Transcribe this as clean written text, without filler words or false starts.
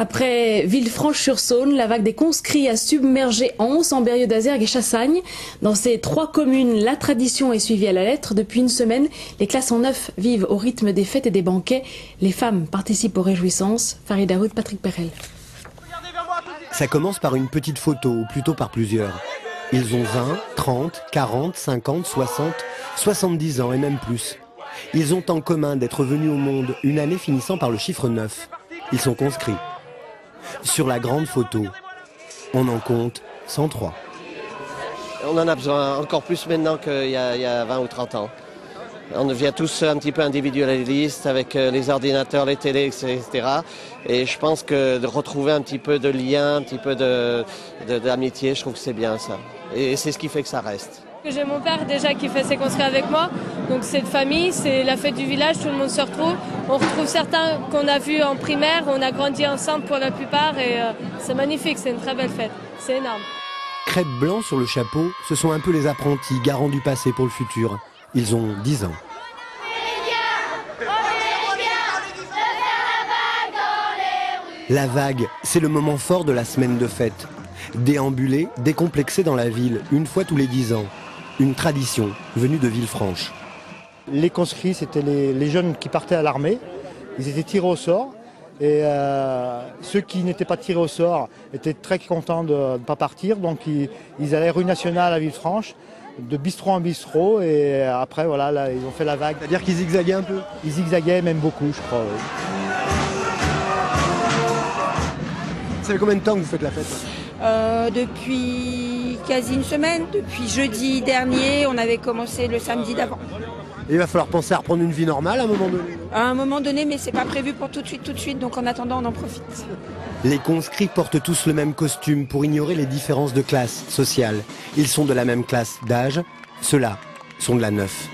Après Villefranche-sur-Saône, la vague des conscrits a submergé Anse, Ambérieu d'Azergues et Chassagne. Dans ces 3 communes, la tradition est suivie à la lettre. Depuis une semaine, les classes en neuf vivent au rythme des fêtes et des banquets. Les femmes participent aux réjouissances. Farid Daoud, Patrick Perel. Ça commence par une petite photo, ou plutôt par plusieurs. Ils ont 20, 30, 40, 50, 60, 70 ans et même plus. Ils ont en commun d'être venus au monde une année finissant par le chiffre 9. Ils sont conscrits. Sur la grande photo, on en compte 103. On en a besoin encore plus maintenant qu'il y a 20 ou 30 ans. On devient tous un petit peu individualistes avec les ordinateurs, les télés, etc. Et je pense que de retrouver un petit peu de lien, un petit peu d'amitié, je trouve que c'est bien ça. Et c'est ce qui fait que ça reste. J'ai mon père déjà qui fait ses conscrits avec moi, donc c'est de famille, c'est la fête du village, tout le monde se retrouve. On retrouve certains qu'on a vus en primaire, on a grandi ensemble pour la plupart et c'est magnifique, c'est une très belle fête, c'est énorme. Crêpe blanc sur le chapeau, ce sont un peu les apprentis, garants du passé pour le futur. Ils ont 10 ans. La vague, c'est le moment fort de la semaine de fête. Déambuler, décomplexer dans la ville, une fois tous les 10 ans. Une tradition venue de Villefranche. Les conscrits, c'était les jeunes qui partaient à l'armée. Ils étaient tirés au sort. Et ceux qui n'étaient pas tirés au sort étaient très contents de ne pas partir. Donc ils allaient rue Nationale à Villefranche, de bistrot en bistrot. Et après, voilà, là, ils ont fait la vague. C'est-à-dire qu'ils zigzaguaient un peu? Ils zigzaguaient, même beaucoup, je crois. Oui. Ça fait combien de temps que vous faites la fête? Depuis quasi une semaine, depuis jeudi dernier, on avait commencé le samedi d'avant. Et il va falloir penser à reprendre une vie normale à un moment donné. À un moment donné, mais c'est pas prévu pour tout de suite, donc en attendant, on en profite. Les conscrits portent tous le même costume pour ignorer les différences de classe sociale. Ils sont de la même classe d'âge, ceux-là sont de la 9.